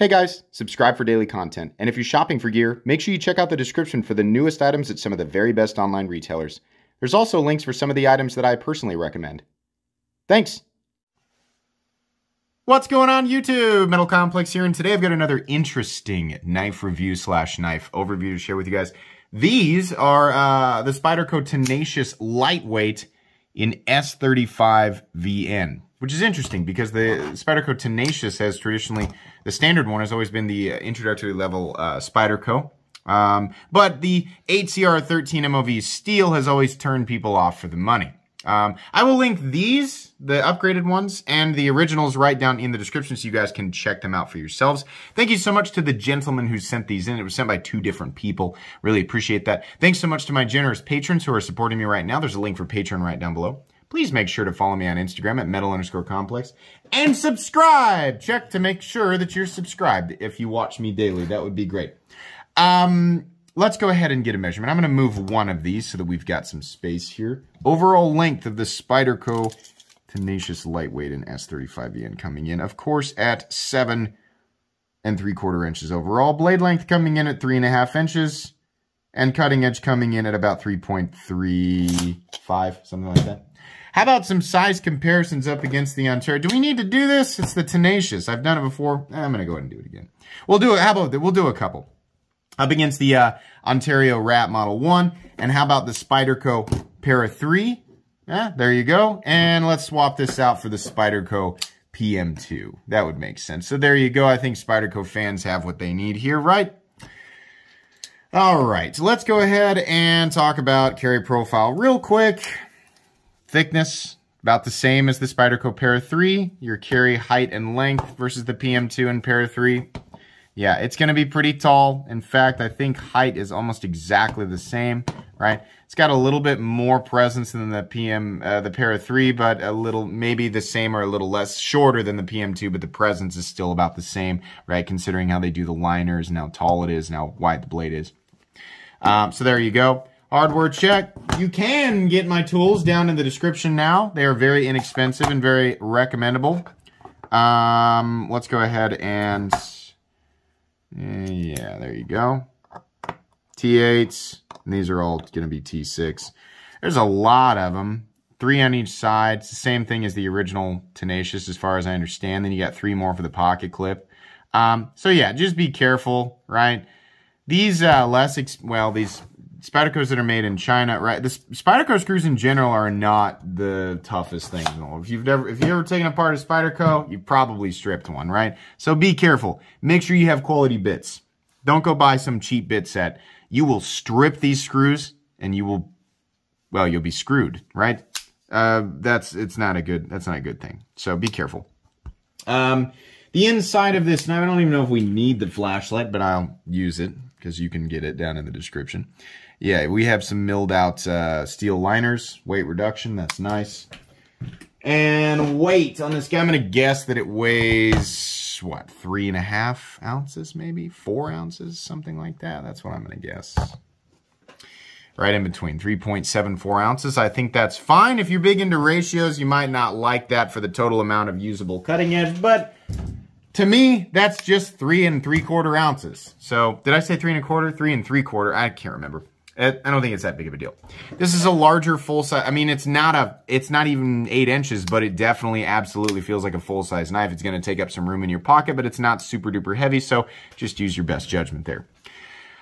Hey guys, subscribe for daily content, and if you're shopping for gear, make sure you check out the description for the newest items at some of the very best online retailers. There's also links for some of the items that I personally recommend. Thanks! What's going on YouTube? Metal Complex here, and today I've got another interesting knife review slash knife overview to share with you guys. These are the Spyderco Tenacious Lightweight in S35VN, which is interesting because the Spyderco Tenacious has traditionally, the standard one has always been the introductory level Spyderco. But the 8CR13 MOV steel has always turned people off for the money. I will link these, the upgraded ones, and the originals right down in the description so you guys can check them out for yourselves. Thank you so much to the gentleman who sent these in. It was sent by 2 different people. Really appreciate that. Thanks so much to my generous patrons who are supporting me right now. There's a link for Patreon right down below. Please make sure to follow me on Instagram at metal_complex and subscribe. Check to make sure that you're subscribed if you watch me daily. That would be great. Let's go ahead and get a measurement. I'm going to move one of these so that we've got some space here. Overall length of the Spyderco Tenacious Lightweight in S35VN coming in, of course, at 7 3/4 inches overall. Blade length coming in at 3.5 inches. And cutting edge coming in at about 3.35, something like that. How about some size comparisons up against the Ontario? Do we need to do this? It's the Tenacious. I've done it before. I'm going to go ahead and do it again. We'll do it. How about that? We'll do a couple. Up against the Ontario Rat Model 1. And how about the Spyderco Para 3? There you go. And let's swap this out for the Spyderco PM2. That would make sense. So there you go. I think Spyderco fans have what they need here, right? All right. So let's go ahead and talk about carry profile real quick. Thickness, about the same as the Spyderco Para 3. Your carry height and length versus the PM2 and Para 3. Yeah, it's going to be pretty tall. In fact, I think height is almost exactly the same, right? It's got a little bit more presence than the Para 3, but a little, maybe the same or a little less, shorter than the PM2, but the presence is still about the same, right? Considering how they do the liners and how tall it is and how wide the blade is. So there you go. Hardware check. You can get my tools down in the description now. They are very inexpensive and very recommendable. Let's go ahead and... yeah, there you go. T8s. And these are all going to be T6. There's a lot of them. 3 on each side. It's the same thing as the original Tenacious as far as I understand. Then you got 3 more for the pocket clip. So yeah, just be careful, right? These these Spydercos that are made in China, right? The Spyderco screws in general are not the toughest things in the world. If you've ever taken apart a Spyderco, you've probably stripped one, right? So be careful. Make sure you have quality bits. Don't go buy some cheap bit set. You will strip these screws and you will, well, you'll be screwed, right? That's not a good thing. So be careful. The inside of this, and I don't even know if we need the flashlight, but I'll use it because you can get it down in the description. Yeah, we have some milled out steel liners, weight reduction, that's nice. And weight on this guy, I'm going to guess that it weighs, what, 3.5 ounces maybe? 4 ounces, something like that. That's what I'm going to guess. Right in between, 3.74 ounces. I think that's fine. If you're big into ratios, you might not like that for the total amount of usable cutting edge, but to me, that's just 3 3/4 ounces. So, did I say 3 1/4? 3 3/4. I can't remember. I don't think it's that big of a deal. This is a larger full size. I mean, it's not even 8 inches, but it definitely absolutely feels like a full size knife. It's going to take up some room in your pocket, but it's not super duper heavy. So just use your best judgment there.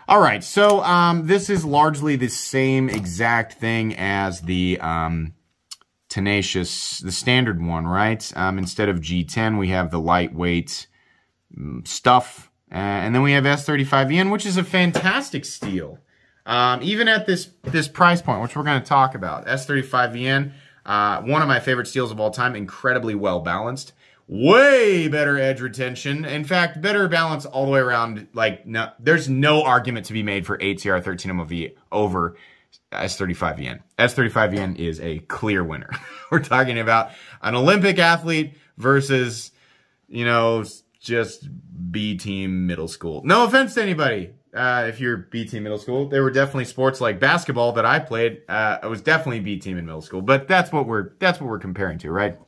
All right. So, this is largely the same exact thing as the, Tenacious, the standard one, right? Instead of G10, we have the lightweight stuff. And then we have S35VN, which is a fantastic steel. Even at this price point, which we're going to talk about. S35VN, one of my favorite steels of all time, incredibly well balanced. Way better edge retention. In fact, better balance all the way around. Like, no, there's no argument to be made for 8CR13 MOV over S35VN. S35VN is a clear winner. We're talking about an Olympic athlete versus, you know, just B-team middle school. No offense to anybody. If you're B-team middle school, there were definitely sports like basketball that I played. I was definitely B-team in middle school, but that's what we're comparing to, right?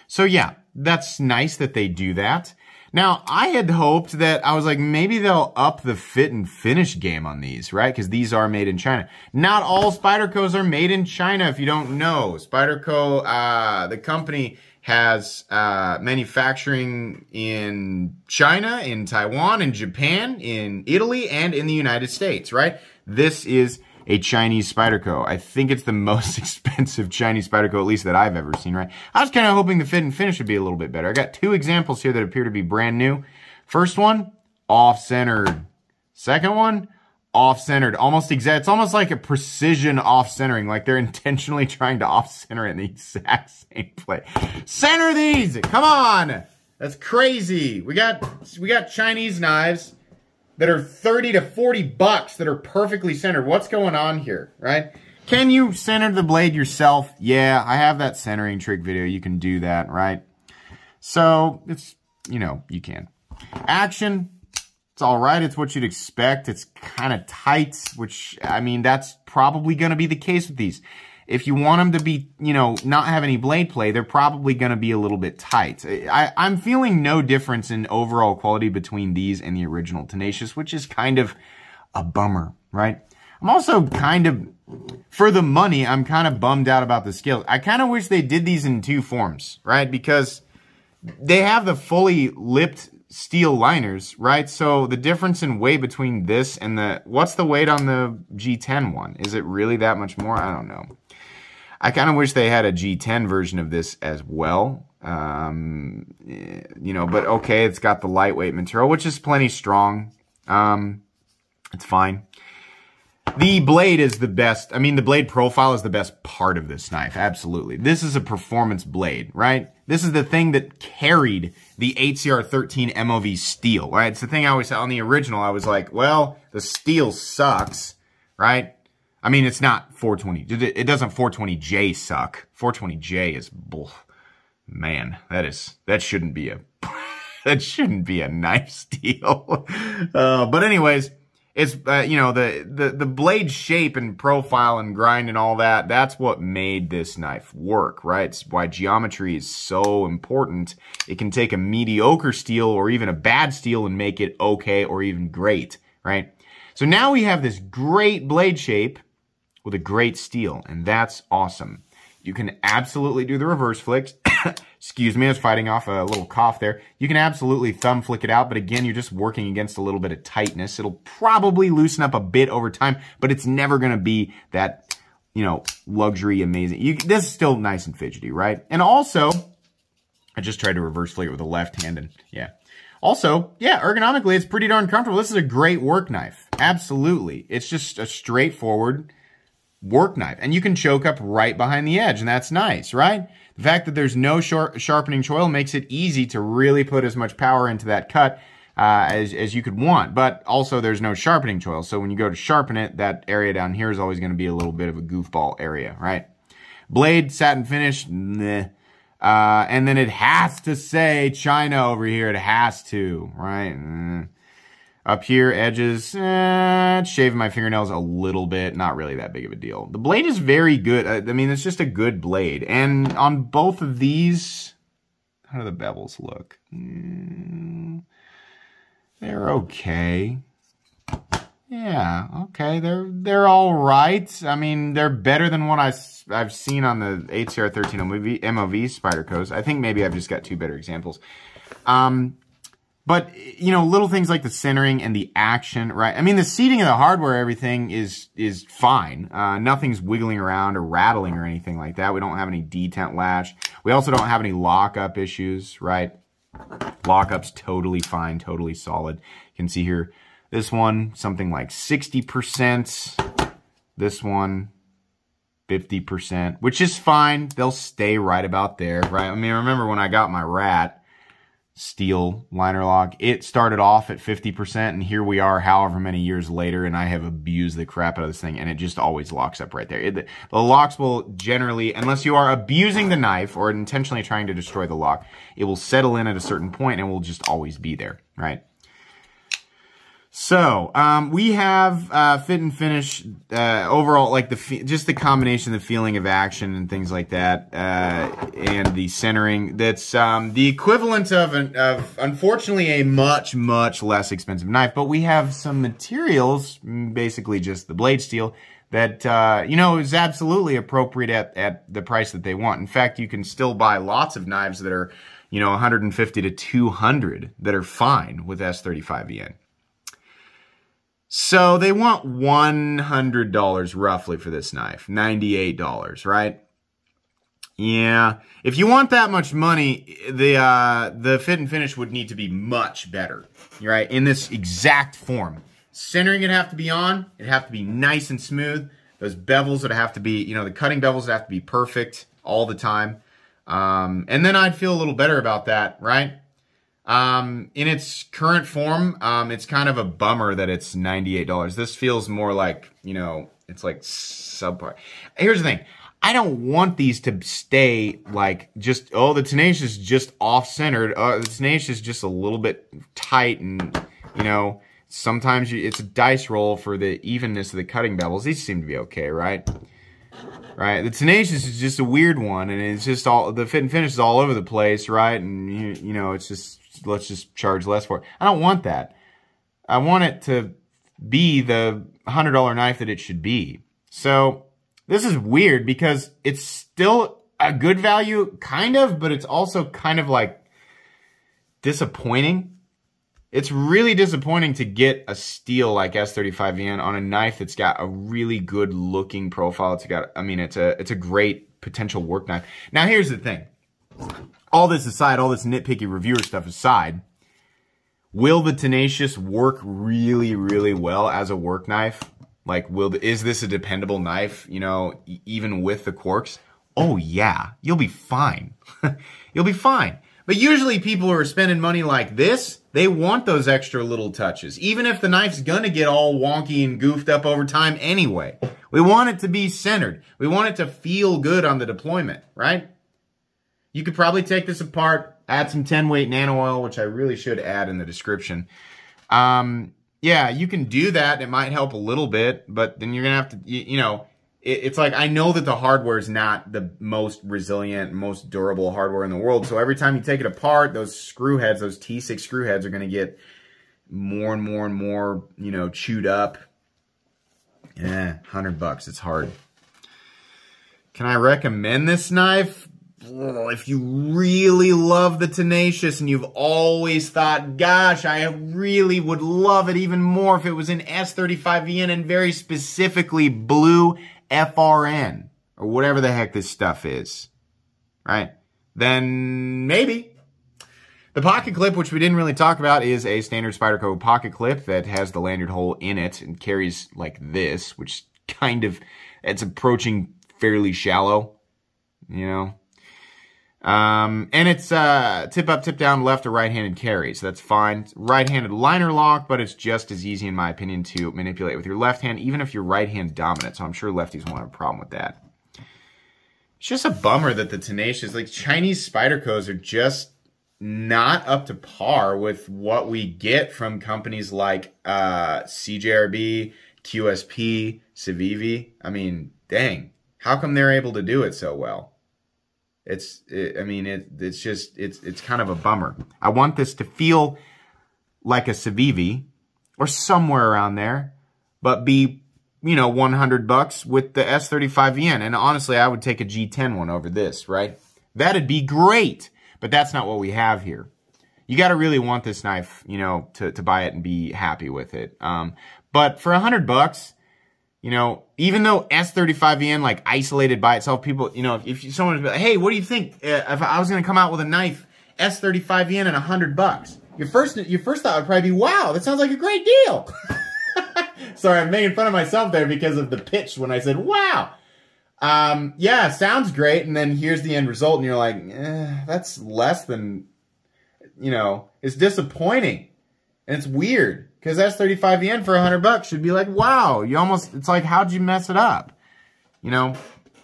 So yeah, that's nice that they do that. Now, I had hoped that, I was like, maybe they'll up the fit and finish game on these, right? Because these are made in China. Not all Spydercos are made in China, if you don't know. Spyderco, the company, has manufacturing in China, in Taiwan, in Japan, in Italy, and in the United States, right? This is a Chinese Spyderco. I think it's the most expensive Chinese Spyderco, at least that I've ever seen, right? I was kind of hoping the fit and finish would be a little bit better. I got two examples here that appear to be brand new. First one, off-centered. Second one, off-centered. Almost exact. It's almost like a precision off-centering, like they're intentionally trying to off-center it in the exact same place. Center these! Come on! That's crazy. We got Chinese knives that are 30 to 40 bucks that are perfectly centered. What's going on here, right? Can you center the blade yourself? Yeah, I have that centering trick video. You can do that, right? So, it's, you know, you can. Action, it's all right. It's what you'd expect. It's kind of tight, which, I mean, that's probably going to be the case with these. If you want them to be, you know, not have any blade play, they're probably going to be a little bit tight. I'm feeling no difference in overall quality between these and the original Tenacious, which is kind of a bummer, right? I'm also kind of, for the money, I'm kind of bummed out about the scales. I kind of wish they did these in two forms, right? Because they have the fully lipped steel liners, right? So the difference in weight between this and the, what's the weight on the G10 one? Is it really that much more? I don't know. I kind of wish they had a G10 version of this as well. You know, but okay, it's got the lightweight material, which is plenty strong. It's fine. The blade is the best. I mean, the blade profile is the best part of this knife. Absolutely. This is a performance blade, right? This is the thing that carried the HCR13 MOV steel, right? It's the thing I always said on the original. I was like, well, the steel sucks, right? I mean, it's not 420. It doesn't 420J suck. 420J is bull. Man, that shouldn't be a that shouldn't be a knife steel. But anyways, it's you know, the blade shape and profile and grind and all that. That's what made this knife work, right? It's why geometry is so important. It can take a mediocre steel or even a bad steel and make it okay or even great, right? So now we have this great blade shape with a great steel, and that's awesome. You can absolutely do the reverse flicks. Excuse me, I was fighting off a little cough there. You can absolutely thumb flick it out, but again, you're just working against a little bit of tightness. It'll probably loosen up a bit over time, but it's never going to be that, you know, luxury amazing. This is still nice and fidgety, right? And also, I just tried to reverse flick it with the left hand, and yeah. Also, yeah, ergonomically, it's pretty darn comfortable. This is a great work knife. Absolutely. It's just a straightforward work knife, and you can choke up right behind the edge, and that's nice, right? The fact that there's no sharpening choil makes it easy to really put as much power into that cut as you could want, but also there's no sharpening choil, so when you go to sharpen it, that area down here is always going to be a little bit of a goofball area, right? Blade, satin finish, meh. And then it has to say China over here, it has to, right? Up here, edges, shaving my fingernails a little bit. Not really that big of a deal. The blade is very good. I mean, it's just a good blade. And on both of these, how do the bevels look? They're okay. Yeah, okay. They're all right. I mean, they're better than what I've seen on the HCR13 MOV Spydercos. I think maybe I've just got two better examples. But, you know, little things like the centering and the action, right? I mean, the seating of the hardware, everything is fine. Nothing's wiggling around or rattling or anything like that. We don't have any detent latch. We also don't have any lockup issues, right? Lockup's totally fine, totally solid. You can see here, this one, something like 60%. This one, 50%, which is fine. They'll stay right about there, right? I mean, remember when I got my Rat steel liner lock, it started off at 50%, and here we are however many years later, and I have abused the crap out of this thing, and it just always locks up right there. The locks will generally, unless you are abusing the knife or intentionally trying to destroy the lock, it will settle in at a certain point and will just always be there, right? So, we have fit and finish, overall, like just the combination of the feeling of action and things like that, and the centering. That's the equivalent of unfortunately a much less expensive knife. But we have some materials, basically just the blade steel, that you know, is absolutely appropriate at the price that they want. In fact, you can still buy lots of knives that are, you know, 150 to 200 that are fine with S35VN. So they want $100 roughly for this knife, $98, right? Yeah, if you want that much money, the fit and finish would need to be much better, right? In this exact form. Centering would have to be on, it'd have to be nice and smooth. Those bevels would have to be, you know, the cutting bevels would have to be perfect all the time. And then I'd feel a little better about that, right? In its current form, it's kind of a bummer that it's $98. This feels more like, you know, it's like subpar. Here's the thing. I don't want these to stay like just, oh, the Tenacious is just off-centered. The Tenacious is just a little bit tight, and, you know, sometimes it's a dice roll for the evenness of the cutting bevels. These seem to be okay, right? Right, the Tenacious is just a weird one, and it's just all, the fit and finish is all over the place, right? And, you know, it's just, let's just charge less for it. I don't want that. I want it to be the $100 knife that it should be. So this is weird because it's still a good value, kind of, but it's also kind of like disappointing. It's really disappointing to get a steel like S35VN on a knife that's got a really good looking profile. It's got, I mean, it's a great potential work knife. Now here's the thing. All this aside, all this nitpicky reviewer stuff aside, will the Tenacious work really, really well as a work knife? Like, is this a dependable knife, you know, even with the quarks? Oh yeah, you'll be fine. You'll be fine. But usually people who are spending money like this, they want those extra little touches, even if the knife's gonna get all wonky and goofed up over time anyway. We want it to be centered. We want it to feel good on the deployment, right? You could probably take this apart, add some 10-weight nano oil, which I really should add in the description. Yeah, you can do that. It might help a little bit, but then you're gonna have to, you know, it's like, I know that the hardware is not the most resilient, most durable hardware in the world. So every time you take it apart, those screw heads, those T6 screw heads are going to get more and more and more, you know, chewed up. Yeah, $100, it's hard. Can I recommend this knife? If you really love the Tenacious and you've always thought, gosh, I really would love it even more if it was in S35VN and very specifically blue FRN, or whatever the heck this stuff is, right? Then maybe. The pocket clip, which we didn't really talk about, is a standard Spyderco pocket clip that has the lanyard hole in it and carries like this, which kind of, it's approaching fairly shallow, you know? And it's tip up, tip down, left or right-handed carry, so that's fine. It's right-handed liner lock, but it's just as easy, in my opinion, to manipulate with your left hand, even if you're right-hand dominant, so I'm sure lefties won't have a problem with that. It's just a bummer that the Tenacious, like Chinese Spydercos, are just not up to par with what we get from companies like CJRB, QSP, Civivi. I mean, dang, how come they're able to do it so well? It's kind of a bummer. I want this to feel like a Civivi or somewhere around there, but be, you know, $100 with the S35VN. And honestly, I would take a G10 one over this, right? That'd be great, but that's not what we have here. You got to really want this knife, you know, to buy it and be happy with it. But for $100, you know, even though S35VN, like, isolated by itself, people, you know, if someone was like, hey, what do you think if I was going to come out with a knife, S35VN and $100? Your first thought would probably be, wow, that sounds like a great deal. Sorry, I'm making fun of myself there because of the pitch when I said, wow. Yeah, sounds great. And then here's the end result. And you're like, that's less than, you know, it's disappointing. And it's weird. Because S35VN for $100 should be like, wow, it's like, how'd you mess it up? You know,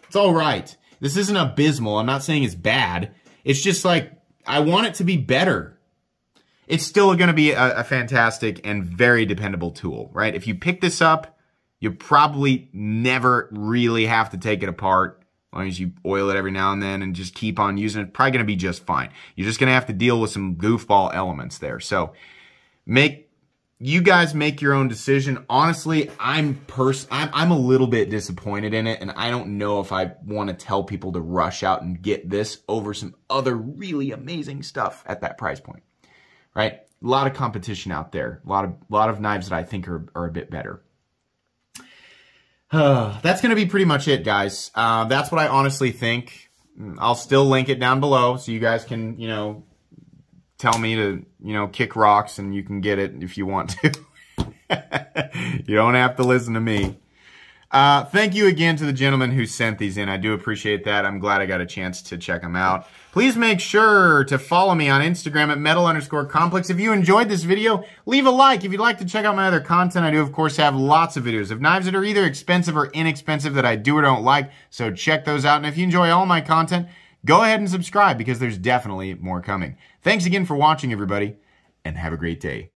it's all right. This isn't abysmal. I'm not saying it's bad. It's just like, I want it to be better. it's still going to be a fantastic and very dependable tool, right? If you pick this up, you probably never really have to take it apart. As long as you oil it every now and then and just keep on using it, probably going to be just fine. You're just going to have to deal with some goofball elements there. So you guys make your own decision. Honestly, I'm a little bit disappointed in it, and I don't know if I want to tell people to rush out and get this over some other really amazing stuff at that price point. Right? A lot of competition out there. A lot of knives that I think are a bit better. That's going to be pretty much it, guys. That's what I honestly think. I'll still link it down below so you guys can, tell me to, kick rocks, and you can get it if you want to. You don't have to listen to me. Thank you again to the gentleman who sent these in. I do appreciate that. I'm glad I got a chance to check them out. Please make sure to follow me on Instagram at metal_complex. If you enjoyed this video, leave a like. If you'd like to check out my other content, I do, of course, have lots of videos of knives that are either expensive or inexpensive that I do or don't like. So check those out. And if you enjoy all my content, go ahead and subscribe because there's definitely more coming. Thanks again for watching, everybody, and have a great day.